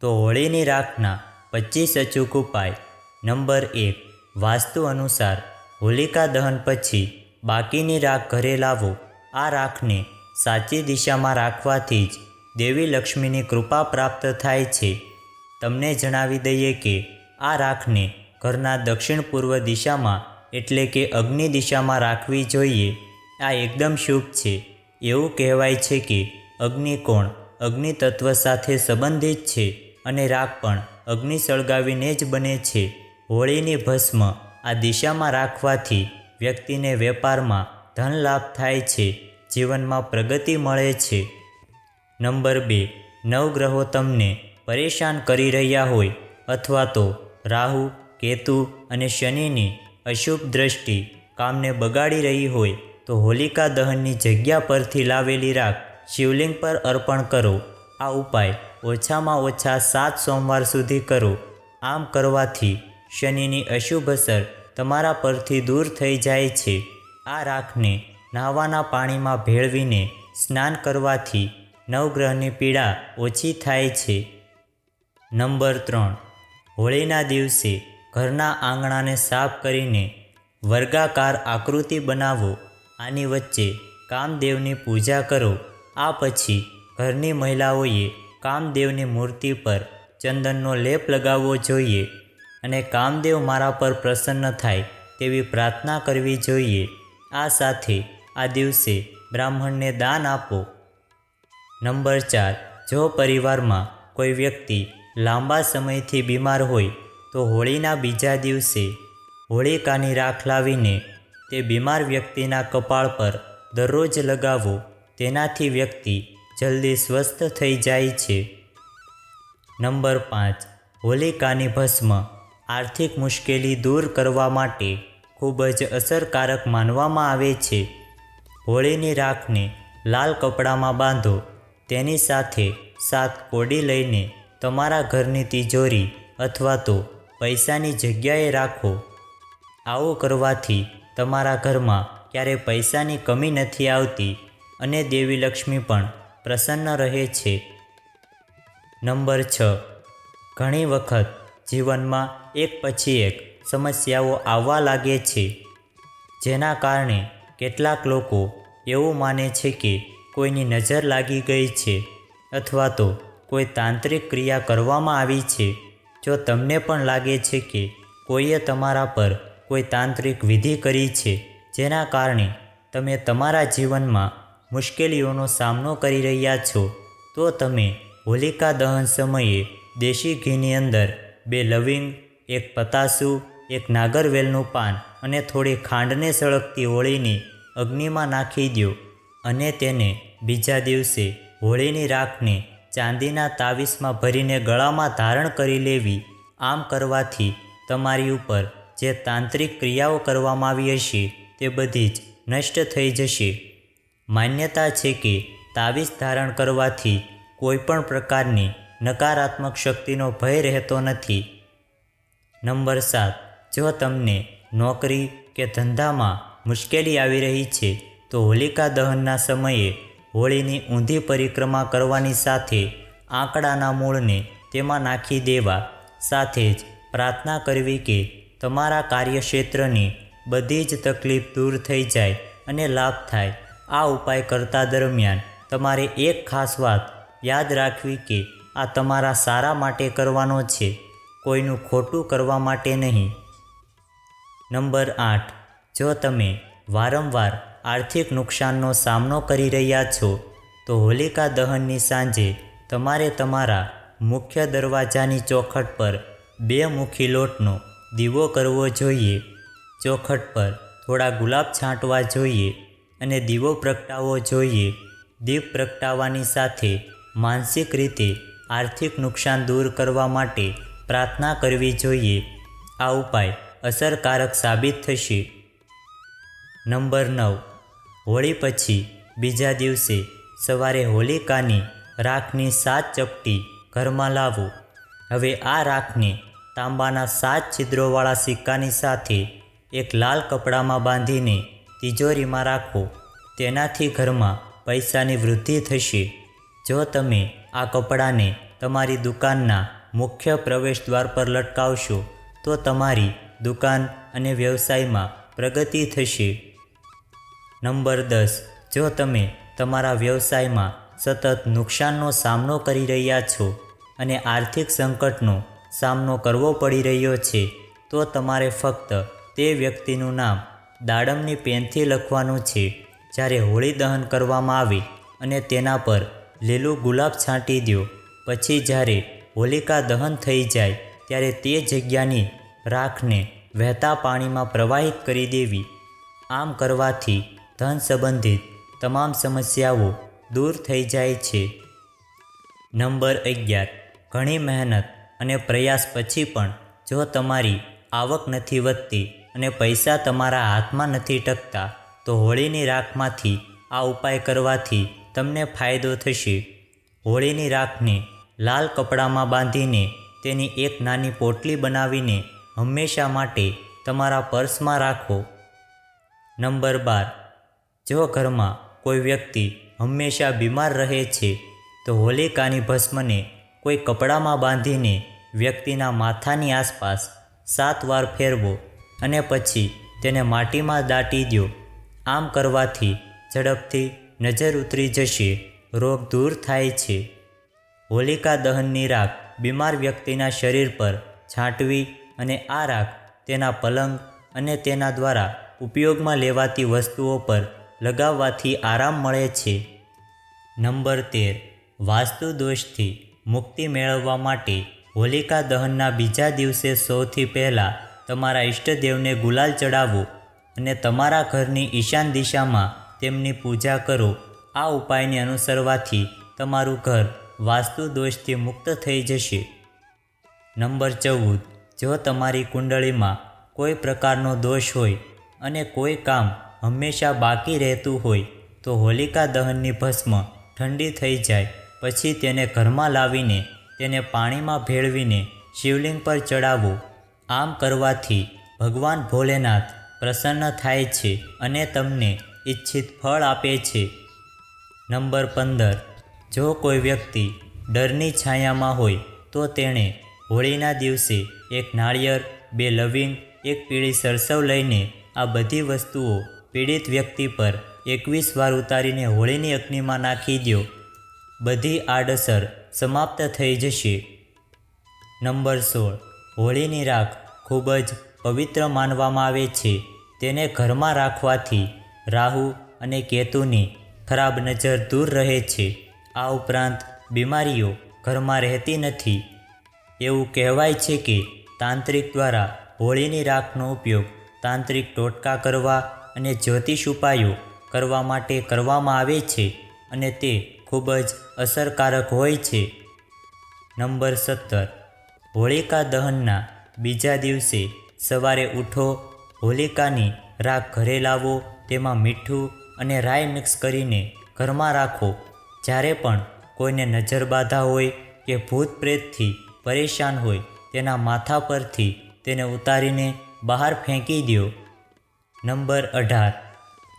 તો હોળીની રાખના 25 અચૂક ઉપાય. નંબર 1. વાસ્તુ અનુસાર હોલિકા દહન પછી બાકીની રાખ ઘરે લાવો. આ રાખને સાચી દિશામાં રાખવાથી જ દેવી લક્ષ્મીની કૃપા પ્રાપ્ત થાય છે. તમને જણાવી દઈએ કે આ રાખને ઘરના દક્ષિણ પૂર્વ દિશામાં એટલે કે અગ્નિ દિશામાં રાખવી જોઈએ. આ એકદમ શુભ છે. એવું કહેવાય છે કે અગ્નિકોણ અગ્નિ તત્વ સાથે સંબંધિત છે અને રાખ પણ અગ્નિ સળગાવીને જ બને છે. હોળીની ભસ્મ આ દિશામાં રાખવાથી વ્યક્તિને વેપારમાં ધન લાભ થાય છે, જીવનમાં પ્રગતિ મળે છે. નંબર 2. નવગ્રહો તમને પરેશાન કરી રહ્યા હોય અથવા તો રાહુ, કેતુ અને શનિની અશુભ દ્રષ્ટિ કામને બગાડી રહી હોય તો હોલિકા દહનની જગ્યા પરથી લાવેલી રાખ શિવલિંગ પર અર્પણ કરો. આ ઉપાય ઓછામાં ઓછા 7 સોમવાર સુધી કરો. આમ કરવાથી શનિની અશુભ અસર તમારા પરથી દૂર થઈ જાય છે. આ રાખને નહાવાના પાણીમાં ભેળવીને સ્નાન કરવાથી નવગ્રહની પીડા ઓછી થાય છે. નંબર 3. હોળીના દિવસે ઘરના આંગણાને સાફ કરીને વર્ગાકાર આકૃતિ બનાવો. આની વચ્ચે કામદેવની પૂજા કરો. આ પછી ઘરની મહિલાઓએ કામદેવની મૂર્તિ પર ચંદનનો લેપ લગાવવો જોઈએ અને કામદેવ મારા પર પ્રસન્ન થાય તેવી પ્રાર્થના કરવી જોઈએ. આ સાથે આ દિવસે બ્રાહ્મણને દાન આપો. નંબર 4. જો પરિવારમાં કોઈ વ્યક્તિ લાંબા સમયથી બીમાર હોય તો હોળીના બીજા દિવસે હોળિકાની રાખ લાવીને તે બીમાર વ્યક્તિના કપાળ પર દરરોજ લગાવો. તેનાથી વ્યક્તિ જલ્દી સ્વસ્થ થઈ જાય છે. નંબર 5. હોલિકાની ભસ્મ આર્થિક મુશ્કેલી દૂર કરવા માટે ખૂબ જ અસરકારક માનવામાં આવે છે. હોળીની રાખને લાલ કપડામાં બાંધો. તેની સાથે 7 કોડી લઈને તમારા ઘરની તિજોરી અથવા તો પૈસાની જગ્યાએ રાખો. આવું કરવાથી તમારા ઘરમાં ક્યારેય પૈસાની કમી નથી આવતી અને દેવી લક્ષ્મી પણ પ્રસન્ન રહે છે. નંબર 6. ઘણી વખત જીવનમાં એક પછી એક સમસ્યાઓ આવવા લાગે છે, જેના કારણે કેટલાક લોકો એવું માને છે કે કોઈની નજર લાગી ગઈ છે અથવા તો કોઈ તાંત્રિક ક્રિયા કરવામાં આવી છે. જો તમને પણ લાગે છે કે કોઈએ તમારા પર કોઈ તાંત્રિક વિધિ કરી છે જેના કારણે તમે તમારા જીવનમાં મુશ્કેલીઓનો સામનો કરી રહ્યા છો, તો તમે હોલિકા દહન સમયે દેશી ઘીની અંદર 2 લવિંગ, 1 પતાસું, 1 નાગરવેલનું પાન અને થોડી ખાંડને સળગતી હોળીની અગ્નિમાં નાખી દો અને તેને બીજા દિવસે હોળીની રાખને ચાંદીના તાવીસમાં ભરીને ગળામાં ધારણ કરી લેવી. આમ કરવાથી તમારી ઉપર જે તાંત્રિક ક્રિયાઓ કરવામાં આવી હશે તે બધી જ નષ્ટ થઈ જશે. માન્યતા છે કે તાવીસ ધારણ કરવાથી કોઈ પણ પ્રકારની નકારાત્મક શક્તિનો ભય રહેતો નથી. નંબર 7. જો તમને નોકરી કે ધંધામાં મુશ્કેલી આવી રહી છે તો હોલિકા દહનના સમયે હોળીની ઊંધી પરિક્રમા કરવાની સાથે આંકડાના મૂળને તેમાં નાખી દેવા. સાથે જ પ્રાર્થના કરવી કે તમારા કાર્યક્ષેત્રની બધી જ તકલીફ દૂર થઈ જાય અને લાભ થાય. આ ઉપાય કરતા દરમિયાન તમારે એક ખાસ વાત યાદ રાખવી કે આ તમારા સારા માટે કરવાનો છે, કોઈનું ખોટું કરવા માટે નહીં. નંબર 8. જો તમે વારંવાર આર્થિક નુકસાનનો સામનો કરી રહ્યા છો તો હોલિકા દહનની સાંજે તમારે તમારા મુખ્ય દરવાજાની ચોખટ પર 2 મુઠ્ઠી લોટનો દીવો કરવો જોઈએ. ચોખટ પર થોડા ગુલાબ છાંટવા જોઈએ અને દીવો પ્રગટાવવો જોઈએ. દીપ પ્રગટાવવાની સાથે માનસિક રીતે આર્થિક નુકસાન દૂર કરવા માટે પ્રાર્થના કરવી જોઈએ. આ ઉપાય અસરકારક સાબિત થશે. નંબર 9. હોળી પછી બીજા દિવસે સવારે હોલિકાની રાખની 7 ચપટી ઘરમાં લાવો. હવે આ રાખને તાંબાના 7 છિદ્રોવાળા સિક્કાની સાથે એક લાલ કપડામાં બાંધીને તિજોરીમાં રાખો. તેનાથી ઘરમાં પૈસાની વૃદ્ધિ થશે. જો તમે આ કપડાને તમારી દુકાનના મુખ્ય પ્રવેશ દ્વાર પર લટકાવશો તો તમારી દુકાન અને વ્યવસાયમાં પ્રગતિ થશે. નંબર 10. જો તમે તમારા વ્યવસાયમાં સતત નુકસાનનો સામનો કરી રહ્યા છો અને આર્થિક સંકટનો સામનો કરવો પડી રહ્યો છે તો તમારે ફક્ત તે વ્યક્તિનું નામ દાડમની પેનથી લખવાનું છે. જ્યારે હોળી દહન કરવામાં આવે અને તેના પર લીલું ગુલાબ છાંટી દો, પછી જ્યારે હોલિકા દહન થઈ જાય ત્યારે તે જગ્યાની રાખને વહેતા પાણીમાં પ્રવાહિત કરી દેવી. આમ કરવાથી ધન સંબંધિત તમામ સમસ્યાઓ દૂર થઈ જાય છે. નંબર 11. ઘણી મહેનત અને પ્રયાસ પછી પણ જો તમારી આવક નથી વધતી અને પૈસા તમારા હાથમાં નથી ટકતા તો હોળીની રાખમાંથી આ ઉપાય કરવાથી તમને ફાયદો થશે. હોળીની રાખને લાલ કપડામાં બાંધીને તેની એક નાની પોટલી બનાવીને હંમેશા માટે તમારા પર્સમાં રાખો. નંબર 12. જો ઘરમાં કોઈ વ્યક્તિ હંમેશા બીમાર રહે છે તો હોલિકાની ભસ્મને કોઈ કપડામાં બાંધીને વ્યક્તિના માથાની આસપાસ 7 વાર ફેરવો અને પછી તેને માટીમાં દાટી દો. આમ કરવાથી ઝડપથી નજર ઉતરી જશે, રોગ દૂર થાય છે. હોલિકા દહનની રાખ બીમાર વ્યક્તિના શરીર પર છાંટવી અને આ રાખ તેના પલંગ અને તેના દ્વારા ઉપયોગમાં લેવાતી વસ્તુઓ પર લગાવવાથી આરામ મળે છે. નંબર 13. વાસ્તુ દોષથી મુક્તિ મેળવવા માટે હોલિકા દહનના બીજા દિવસે સૌથી પહેલાં તમારા ઇષ્ટદેવને ગુલાલ ચડાવો અને તમારા ઘરની ઈશાન દિશામાં તેમની પૂજા કરો. આ ઉપાયને અનુસરવાથી તમારું ઘર વાસ્તુ દોષથી મુક્ત થઈ જશે. નંબર 14. જો તમારી કુંડળીમાં કોઈ પ્રકારનો દોષ હોય અને કોઈ કામ હંમેશા બાકી રહેતું હોય તો હોલિકા દહનની ભસ્મ ઠંડી થઈ જાય પછી તેને ઘરમાં લાવીને તેને પાણીમાં ભેળવીને શિવલિંગ પર ચડાવો. આમ કરવાથી ભગવાન ભોલેનાથ પ્રસન્ન થાય છે અને તમને ઈચ્છિત ફળ આપે છે. નંબર 15. જો કોઈ વ્યક્તિ ડરની છાયામાં હોય તો તેણે હોળીના દિવસે એક નાળિયેર, 2 લવિંગ, 1 પીળી સરસવ લઈને આ બધી વસ્તુઓ પીડિત વ્યક્તિ પર 21 વાર ઉતારીને હોળીની અગ્નિમાં નાખી દો. બધી આડઅસર સમાપ્ત થઈ જશે. નંબર 16. હોળીની રાખ ખૂબ જ પવિત્ર માનવામાં આવે છે. તેને ઘરમાં રાખવાથી રાહુ અને કેતુની ખરાબ નજર દૂર રહે છે. આ ઉપરાંત બીમારીઓ ઘરમાં રહેતી નથી. એવું કહેવાય છે કે તાંત્રિક દ્વારા હોળીની રાખનો ઉપયોગ તાંત્રિક ટોટકા કરવા અને જ્યોતિષ ઉપાયો કરવા માટે કરવામાં આવે છે અને તે ખૂબ જ અસરકારક હોય છે. નંબર 17. હોલિકા દહનના બીજા દિવસે સવારે ઉઠો, હોલિકાની રાખ ઘરે લાવો, તેમાં મીઠું અને રાઈ મિક્સ કરીને ઘરમાં રાખો. જ્યારે પણ કોઈને નજર બાધા હોય કે ભૂત પ્રેતથી પરેશાન હોય તેના માથા પરથી તેને ઉતારીને બહાર ફેંકી દો. નંબર 18.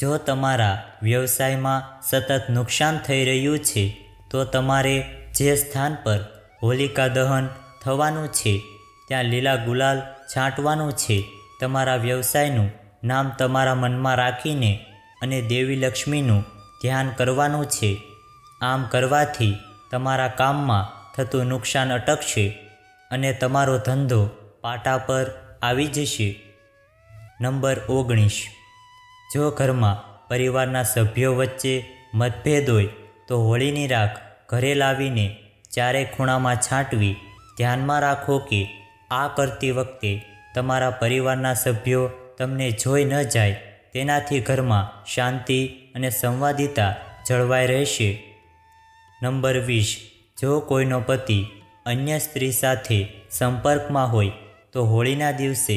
જો તમારા વ્યવસાયમાં સતત નુકસાન થઈ રહ્યું છે તો તમારે જે સ્થાન પર હોલિકા દહન થવાનું છે ત્યાં લીલા ગુલાલ છાંટવાનું છે. તમારા વ્યવસાયનું નામ તમારા મનમાં રાખીને અને દેવી લક્ષ્મીનું ધ્યાન કરવાનું છે. આમ કરવાથી તમારા કામમાં થતું નુકસાન અટકશે અને તમારો ધંધો પાટા પર આવી જશે. નંબર 19. જો ઘરમાં પરિવારના સભ્યો વચ્ચે મતભેદ હોય તો હોળીની રાખ ઘરે લાવીને ચારે ખૂણામાં છાંટવી. ધ્યાનમાં રાખો કે આ કરતી વખતે તમારા પરિવારના સભ્યો તમને જોઈ ન જાય, તેનાથી ઘરમાં શાંતિ અને સંવાદિતા જળવાઈ રહેશે. નંબર 20. જો કોઈનો પતિ અન્ય સ્ત્રી સાથે સંપર્કમાં હોય તો હોળીના દિવસે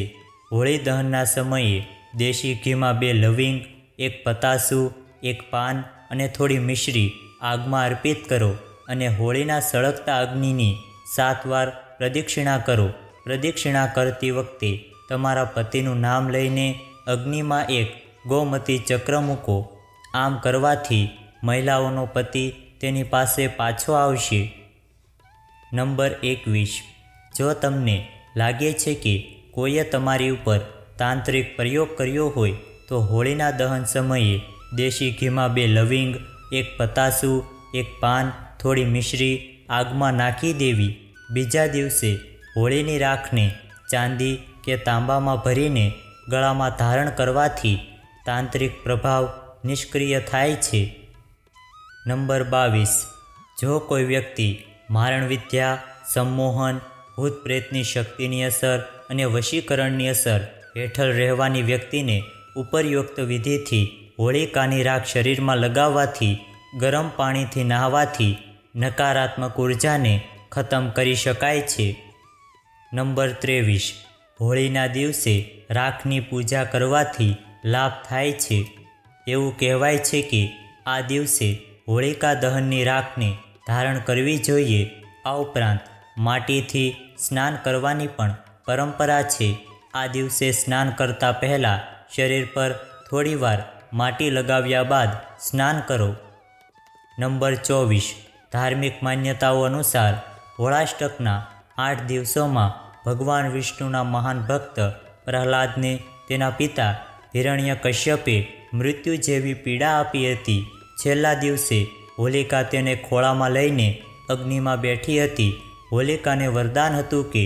હોળી દહનના સમયે દેશી ઘીમાં 2 લવિંગ, 1 પતાસું, 1 પાન અને થોડી મિશ્રી આગમાં અર્પિત કરો અને હોળીના સળગતા અગ્નિની 7 વાર પ્રદક્ષિણા કરો. પ્રદક્ષિણા કરતી વખતે તમારા પતિનું નામ લઈને અગ્નિમાં એક ગોમતી ચક્ર મૂકો. આમ કરવાથી મહિલાઓનો પતિ તેની પાસે પાછો આવશે. નંબર 21, જો તમને લાગે છે કે કોઈએ તમારી ઉપર તાંત્રિક પ્રયોગ કર્યો હોય તો હોળીના દહન સમયે દેશી ઘીમાં 2 લવિંગ, 1 પતાસું, 1 પાન, થોડી મિશ્રી આગમાં નાખી દેવી. બીજા દિવસે હોળીની રાખને ચાંદી કે તાંબામાં ભરીને ગળામાં ધારણ કરવાથી તાંત્રિક પ્રભાવ નિષ્ક્રિય થાય છે. નંબર 22, જો કોઈ વ્યક્તિ મારણ વિદ્યા, સંમોહન, ભૂત પ્રેતની શક્તિની અસર અને વશીકરણની અસર હેઠળ રહેવાની વ્યક્તિને ઉપરયુક્ત વિધિથી હોળિકાની રાખ શરીરમાં લગાવવાથી, ગરમ પાણીથી નહાવાથી નકારાત્મક ઉર્જાને ખતમ કરી શકાય છે. નંબર 23, હોળીના દિવસે રાખની પૂજા કરવાથી લાભ થાય છે. એવું કહેવાય છે કે આ દિવસે હોળિકા દહનની રાખને ધારણ કરવી જોઈએ. આ ઉપરાંત માટીથી સ્નાન કરવાની પણ પરંપરા છે. આ દિવસે સ્નાન કરતા પહેલાં શરીર પર થોડીવાર માટી લગાવ્યા બાદ સ્નાન કરો. નંબર 24, ધાર્મિક માન્યતાઓ અનુસાર હોળાષ્ટકના 8 દિવસોમાં ભગવાન વિષ્ણુના મહાન ભક્ત પ્રહલાદને તેના પિતા હિરણ્યકશ્યપે મૃત્યુ જેવી પીડા આપી હતી. છેલ્લા દિવસે હોલિકા તેને ખોળામાં લઈને અગ્નિમાં બેઠી હતી. હોલિકાને વરદાન હતું કે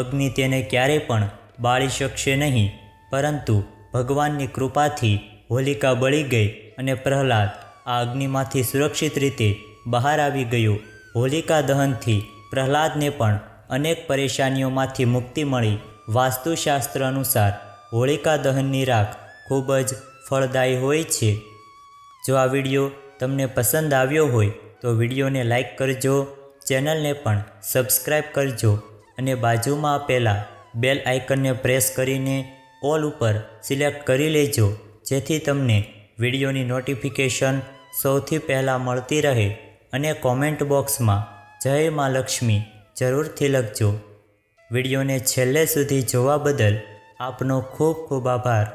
અગ્નિ તેને ક્યારેય પણ બાળી શકશે નહીં, પરંતુ ભગવાનની કૃપાથી હોલિકા બળી ગઈ અને પ્રહલાદ આ અગ્નિમાંથી સુરક્ષિત રીતે બહાર આવી ગયો. હોલિકા દહનથી પ્રહલાદને પણ અનેક પરેશાનીઓમાંથી મુક્તિ મળી. વાસ્તુશાસ્ત્ર અનુસાર હોળિકા દહનની રાખ ખૂબ જ ફળદાયી હોય છે. જો આ વિડીયો તમને પસંદ આવ્યો હોય તો વિડીયોને લાઈક કરજો, ચેનલને પણ સબસ્ક્રાઈબ કરજો અને બાજુમાં આપેલા બેલ આઇકનને પ્રેસ કરીને ઓલ ઉપર સિલેક્ટ કરી લેજો, જેથી તમને વિડીયોની નોટિફિકેશન સૌથી પહેલાં મળતી રહે. અને કોમેન્ટ બોક્સમાં જય મા લક્ષ્મી જરૂરથી લખજો. વિડીયોને છેલ્લે સુધી જોવા બદલ આપનો ખૂબ ખૂબ આભાર.